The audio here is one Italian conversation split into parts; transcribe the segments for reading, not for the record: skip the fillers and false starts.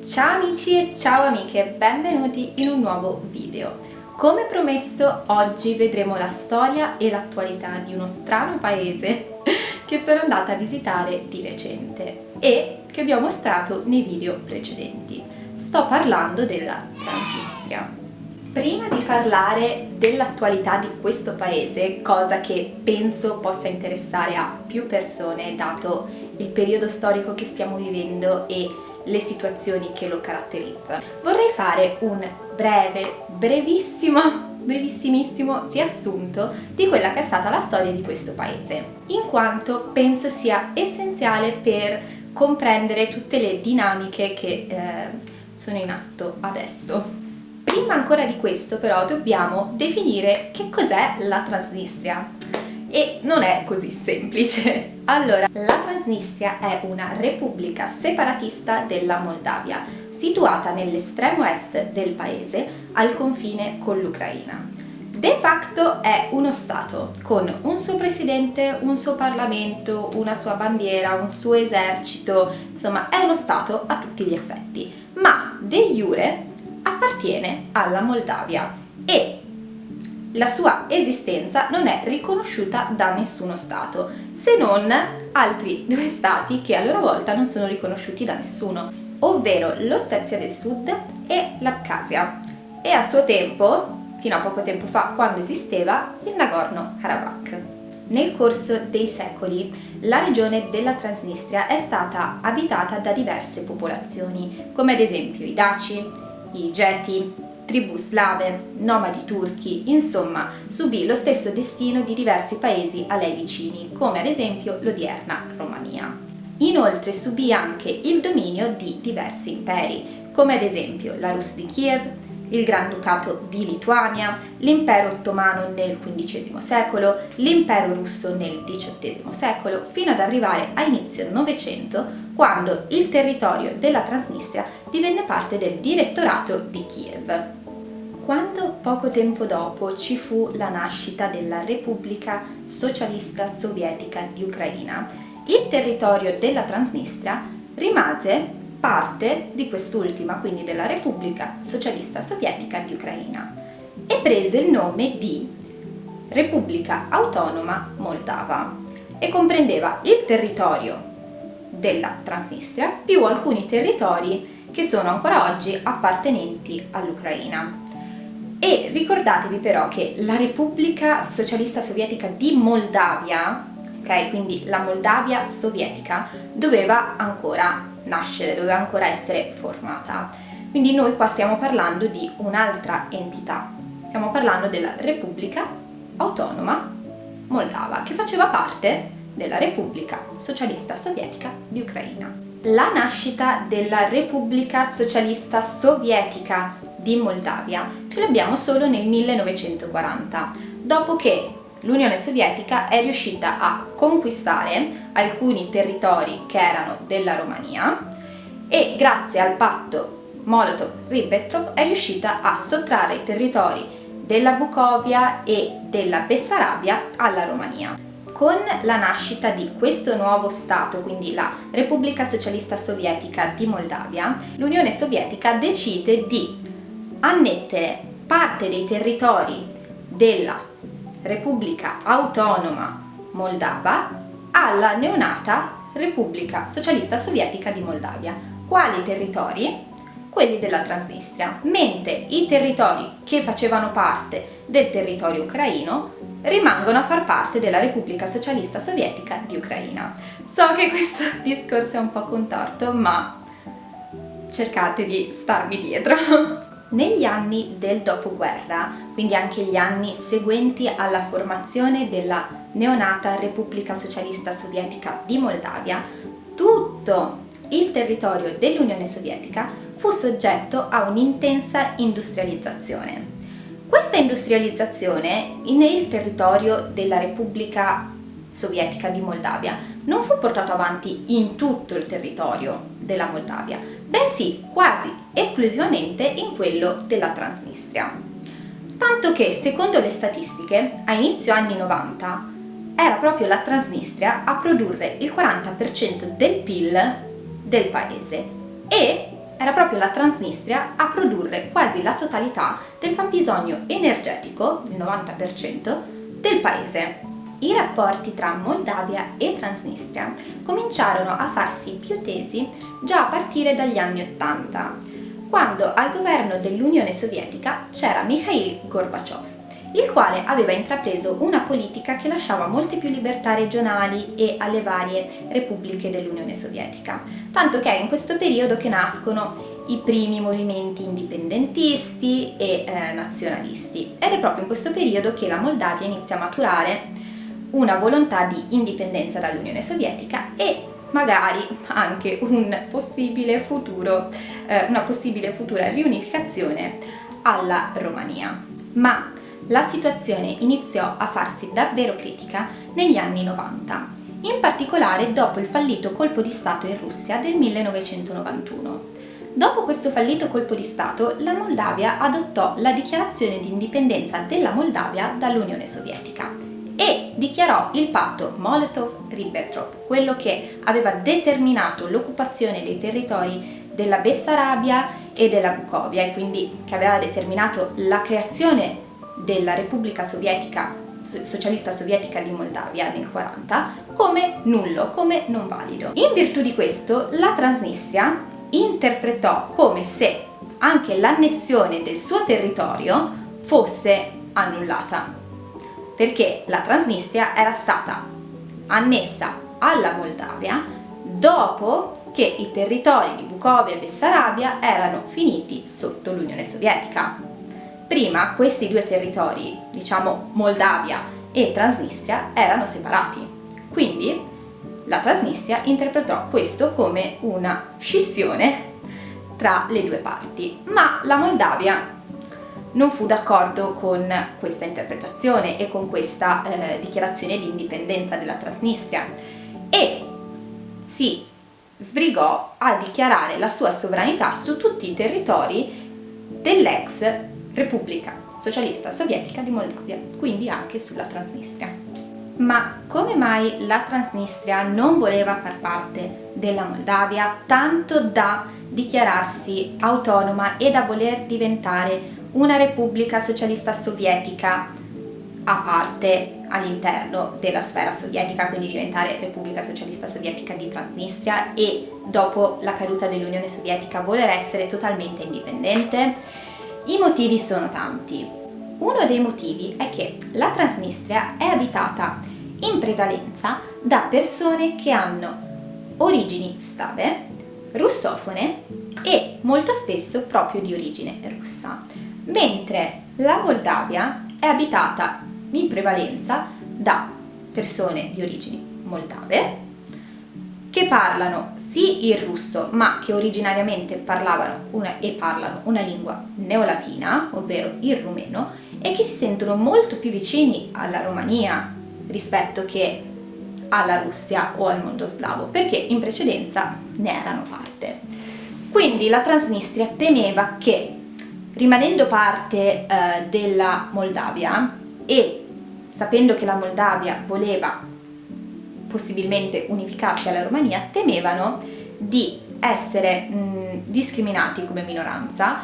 Ciao amici e ciao amiche, benvenuti in un nuovo video. Come promesso, oggi vedremo la storia e l'attualità di uno strano paese che sono andata a visitare di recente e che vi ho mostrato nei video precedenti. Sto parlando della Transnistria. Prima di parlare dell'attualità di questo paese, cosa che penso possa interessare a più persone dato il periodo storico che stiamo vivendo e le situazioni che lo caratterizzano, vorrei fare un brevissimissimo riassunto di quella che è stata la storia di questo paese, in quanto penso sia essenziale per comprendere tutte le dinamiche che sono in atto adesso. Prima ancora di questo però dobbiamo definire che cos'è la Transnistria e non è così semplice. Allora, la Transnistria è una repubblica separatista della Moldavia, situata nell'estremo est del paese al confine con l'Ucraina. De facto è uno Stato con un suo presidente, un suo Parlamento, una sua bandiera, un suo esercito, insomma è uno Stato a tutti gli effetti, ma de iure appartiene alla Moldavia e la sua esistenza non è riconosciuta da nessuno Stato, se non altri due Stati che a loro volta non sono riconosciuti da nessuno, ovvero l'Ossetia del Sud e l'Abkhazia, e a suo tempo, fino a poco tempo fa, quando esisteva, il Nagorno-Karabakh. Nel corso dei secoli, la regione della Transnistria è stata abitata da diverse popolazioni, come ad esempio i Daci, i Geti, tribù slave, nomadi turchi, insomma, subì lo stesso destino di diversi paesi a lei vicini, come ad esempio l'odierna Romania. Inoltre subì anche il dominio di diversi imperi, come ad esempio la Rus di Kiev, il Granducato di Lituania, l'impero ottomano nel XV secolo, l'impero russo nel XVIII secolo, fino ad arrivare a inizio Novecento, quando il territorio della Transnistria divenne parte del direttorato di Kiev. Quando poco tempo dopo ci fu la nascita della Repubblica Socialista Sovietica di Ucraina, il territorio della Transnistria rimase parte di quest'ultima, quindi della Repubblica Socialista Sovietica di Ucraina, e prese il nome di Repubblica Autonoma Moldava e comprendeva il territorio della Transnistria più alcuni territori che sono ancora oggi appartenenti all'Ucraina. E ricordatevi però che la Repubblica Socialista Sovietica di Moldavia, ok, quindi la Moldavia sovietica, doveva ancora nascere, doveva ancora essere formata. Quindi noi qua stiamo parlando di un'altra entità, stiamo parlando della Repubblica Autonoma Moldava, che faceva parte della Repubblica Socialista Sovietica di Ucraina. La nascita della Repubblica Socialista Sovietica di Moldavia ce l'abbiamo solo nel 1940, dopo che l'Unione Sovietica è riuscita a conquistare alcuni territori che erano della Romania e grazie al patto Molotov-Ribbentrop è riuscita a sottrarre i territori della Bucovia e della Bessarabia alla Romania. Con la nascita di questo nuovo Stato, quindi la Repubblica Socialista Sovietica di Moldavia, l'Unione Sovietica decide di annettere parte dei territori della Repubblica Autonoma Moldava alla neonata Repubblica Socialista Sovietica di Moldavia. Quali territori? Quelli della Transnistria, mentre i territori che facevano parte del territorio ucraino rimangono a far parte della Repubblica Socialista Sovietica di Ucraina. So che questo discorso è un po' contorto, ma cercate di starmi dietro. Negli anni del dopoguerra, quindi anche gli anni seguenti alla formazione della neonata Repubblica Socialista Sovietica di Moldavia, tutto il territorio dell'Unione Sovietica fu soggetto a un'intensa industrializzazione. Questa industrializzazione nel territorio della Repubblica Sovietica di Moldavia non fu portato avanti in tutto il territorio della Moldavia, bensì quasi esclusivamente in quello della Transnistria. Tanto che, secondo le statistiche, a inizio anni 90 era proprio la Transnistria a produrre il 40% del PIL del paese e era proprio la Transnistria a produrre quasi la totalità del fabbisogno energetico, il 90%, del paese. I rapporti tra Moldavia e Transnistria cominciarono a farsi più tesi già a partire dagli anni '80, quando al governo dell'Unione Sovietica c'era Mikhail Gorbaciov, il quale aveva intrapreso una politica che lasciava molte più libertà regionali e alle varie repubbliche dell'Unione Sovietica, tanto che è in questo periodo che nascono i primi movimenti indipendentisti e nazionalisti, ed è proprio in questo periodo che la Moldavia inizia a maturare una volontà di indipendenza dall'Unione Sovietica e magari anche una possibile futura riunificazione alla Romania. Ma la situazione iniziò a farsi davvero critica negli anni 90, in particolare dopo il fallito colpo di Stato in Russia del 1991. Dopo questo fallito colpo di Stato, la Moldavia adottò la dichiarazione di indipendenza della Moldavia dall'Unione Sovietica e dichiarò il patto Molotov-Ribbentrop, quello che aveva determinato l'occupazione dei territori della Bessarabia e della Bucovia, e quindi che aveva determinato la creazione della Repubblica Socialista Sovietica di Moldavia nel 1940 come nullo, come non valido. In virtù di questo, la Transnistria interpretò come se anche l'annessione del suo territorio fosse annullata, perché la Transnistria era stata annessa alla Moldavia dopo che i territori di Bucovia e Bessarabia erano finiti sotto l'Unione Sovietica. Prima questi due territori, diciamo Moldavia e Transnistria, erano separati, quindi la Transnistria interpretò questo come una scissione tra le due parti, ma la Moldavia non fu d'accordo con questa interpretazione e con questa dichiarazione di indipendenza della Transnistria e si sbrigò a dichiarare la sua sovranità su tutti i territori dell'ex Repubblica Socialista Sovietica di Moldavia, quindi anche sulla Transnistria. Ma come mai la Transnistria non voleva far parte della Moldavia tanto da dichiararsi autonoma e da voler diventare una Repubblica Socialista Sovietica a parte all'interno della sfera sovietica, quindi diventare Repubblica Socialista Sovietica di Transnistria e dopo la caduta dell'Unione Sovietica voler essere totalmente indipendente? I motivi sono tanti. Uno dei motivi è che la Transnistria è abitata in prevalenza da persone che hanno origini slave, russofone e molto spesso proprio di origine russa, mentre la Moldavia è abitata in prevalenza da persone di origini moldave che parlano sì il russo, ma che originariamente parlano una lingua neolatina, ovvero il rumeno, e che si sentono molto più vicini alla Romania rispetto che alla Russia o al mondo slavo, perché in precedenza ne erano parte. Quindi la Transnistria temeva che, rimanendo parte della Moldavia e sapendo che la Moldavia voleva possibilmente unificarsi alla Romania, temevano di essere discriminati come minoranza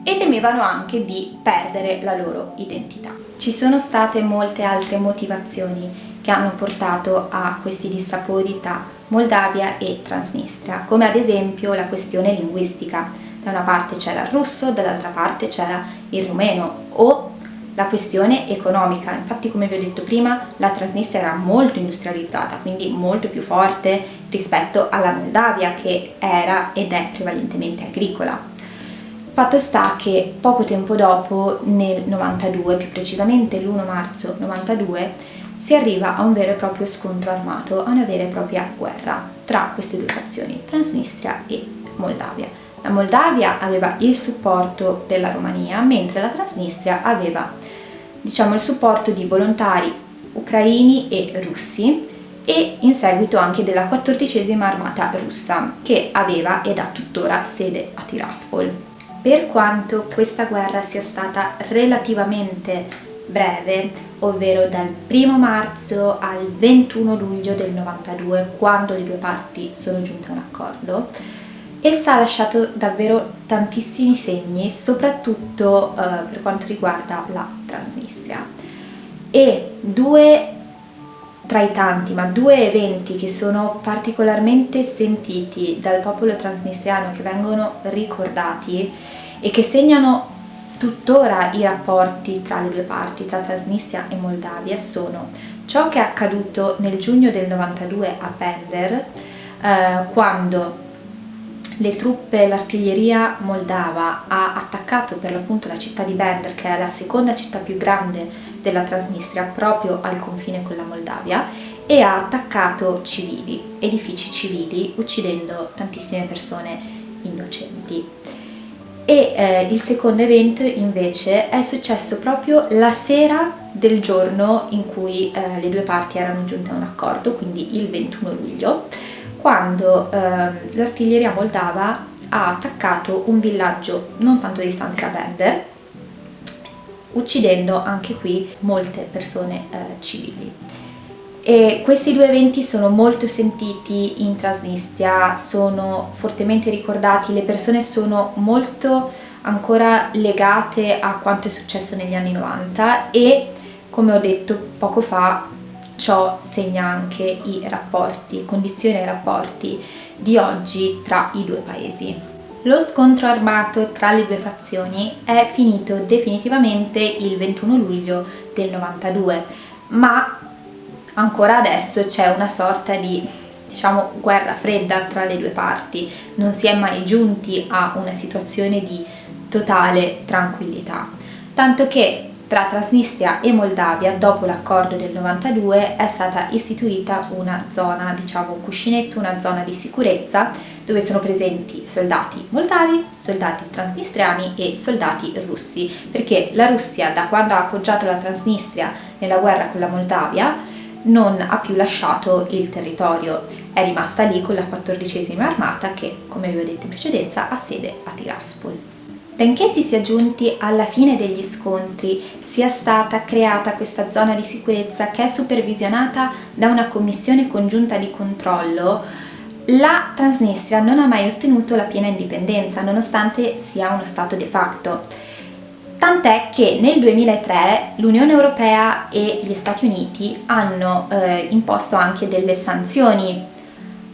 e temevano anche di perdere la loro identità. Ci sono state molte altre motivazioni che hanno portato a questi dissapori tra Moldavia e Transnistria, come ad esempio la questione linguistica. Da una parte c'era il russo, dall'altra parte c'era il rumeno, o la questione economica. Infatti, come vi ho detto prima, la Transnistria era molto industrializzata, quindi molto più forte rispetto alla Moldavia, che era ed è prevalentemente agricola. Fatto sta che poco tempo dopo, nel 92, più precisamente l'1 marzo 92, si arriva a un vero e proprio scontro armato, a una vera e propria guerra tra queste due fazioni, Transnistria e Moldavia. La Moldavia aveva il supporto della Romania, mentre la Transnistria aveva, diciamo, il supporto di volontari ucraini e russi e in seguito anche della 14ª armata russa, che aveva ed ha tuttora sede a Tiraspol. Per quanto questa guerra sia stata relativamente breve, ovvero dal 1 marzo al 21 luglio del 92, quando le due parti sono giunte a un accordo, Essa ha lasciato davvero tantissimi segni, soprattutto per quanto riguarda la Transnistria. E due tra i tanti, ma due eventi che sono particolarmente sentiti dal popolo transnistriano, che vengono ricordati e che segnano tuttora i rapporti tra le due parti, tra Transnistria e Moldavia, sono ciò che è accaduto nel giugno del 92 a Bender, quando le truppe, l'artiglieria moldava ha attaccato per l'appunto la città di Bender, che è la seconda città più grande della Transnistria, proprio al confine con la Moldavia, e ha attaccato civili, edifici civili, uccidendo tantissime persone innocenti. E il secondo evento invece è successo proprio la sera del giorno in cui le due parti erano giunte a un accordo, quindi il 21 luglio, quando l'artiglieria moldava ha attaccato un villaggio non tanto distante da Bender, uccidendo anche qui molte persone civili. E questi due eventi sono molto sentiti in Transnistria, sono fortemente ricordati, le persone sono molto ancora legate a quanto è successo negli anni 90 e, come ho detto poco fa, ciò segna anche i rapporti, condiziona i rapporti di oggi tra i due paesi. Lo scontro armato tra le due fazioni è finito definitivamente il 21 luglio del 92, ma ancora adesso c'è una sorta di, diciamo, guerra fredda tra le due parti, non si è mai giunti a una situazione di totale tranquillità, tanto che tra Transnistria e Moldavia, dopo l'accordo del 92, è stata istituita una zona, diciamo un cuscinetto, una zona di sicurezza, dove sono presenti soldati moldavi, soldati transnistriani e soldati russi, perché la Russia, da quando ha appoggiato la Transnistria nella guerra con la Moldavia, non ha più lasciato il territorio, è rimasta lì con la 14ª armata che, come vi ho detto in precedenza, ha sede a Tiraspol. Benché si sia giunti alla fine degli scontri, sia stata creata questa zona di sicurezza che è supervisionata da una commissione congiunta di controllo, la Transnistria non ha mai ottenuto la piena indipendenza, nonostante sia uno stato de facto. Tant'è che nel 2003 l'Unione Europea e gli Stati Uniti hanno imposto anche delle sanzioni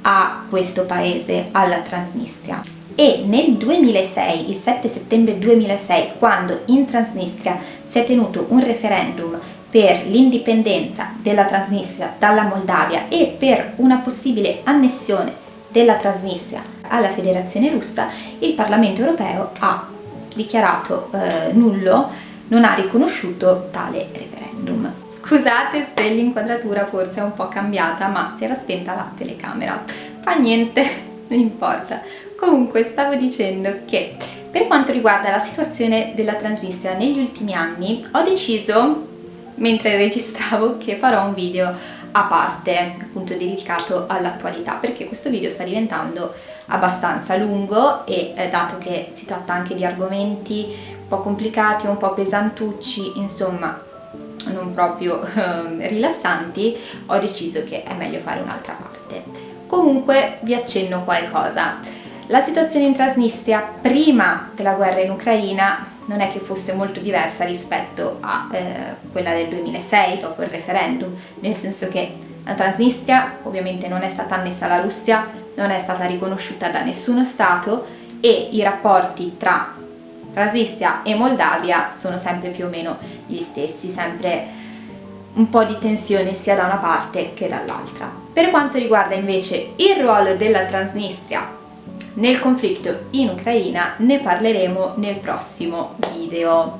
a questo paese, alla Transnistria. E nel 2006, il 7 settembre 2006, quando in Transnistria si è tenuto un referendum per l'indipendenza della Transnistria dalla Moldavia e per una possibile annessione della Transnistria alla Federazione Russa, il Parlamento Europeo ha dichiarato nullo, non ha riconosciuto tale referendum. Scusate se l'inquadratura forse è un po' cambiata, ma si era spenta la telecamera. Fa niente, non importa. Comunque stavo dicendo che per quanto riguarda la situazione della Transnistria negli ultimi anni, ho deciso, mentre registravo, che farò un video a parte, appunto dedicato all'attualità, perché questo video sta diventando abbastanza lungo e dato che si tratta anche di argomenti un po' complicati, un po' pesantucci, insomma non proprio rilassanti, ho deciso che è meglio fare un'altra parte. Comunque vi accenno qualcosa. La situazione in Transnistria prima della guerra in Ucraina non è che fosse molto diversa rispetto a quella del 2006 dopo il referendum, nel senso che la Transnistria ovviamente non è stata annessa alla Russia, non è stata riconosciuta da nessuno Stato e i rapporti tra Transnistria e Moldavia sono sempre più o meno gli stessi, sempre un po' di tensione sia da una parte che dall'altra. Per quanto riguarda invece il ruolo della Transnistria nel conflitto in Ucraina, ne parleremo nel prossimo video.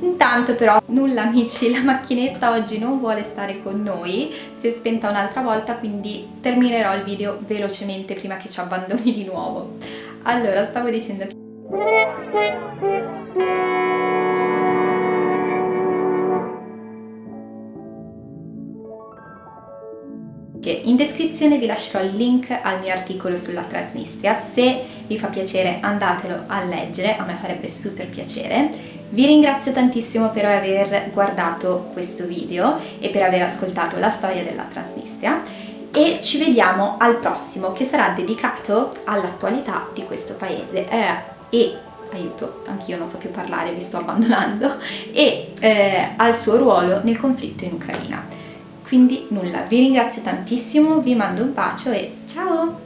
Intanto però nulla amici, la macchinetta oggi non vuole stare con noi, si è spenta un'altra volta, quindi terminerò il video velocemente prima che ci abbandoni di nuovo. Allora, stavo dicendo che in descrizione vi lascerò il link al mio articolo sulla Transnistria, se vi fa piacere andatelo a leggere, a me farebbe super piacere. Vi ringrazio tantissimo per aver guardato questo video e per aver ascoltato la storia della Transnistria e ci vediamo al prossimo, che sarà dedicato all'attualità di questo paese e aiuto, anch'io non so più parlare, vi sto abbandonando, e al suo ruolo nel conflitto in Ucraina. Quindi nulla, vi ringrazio tantissimo, vi mando un bacio e ciao!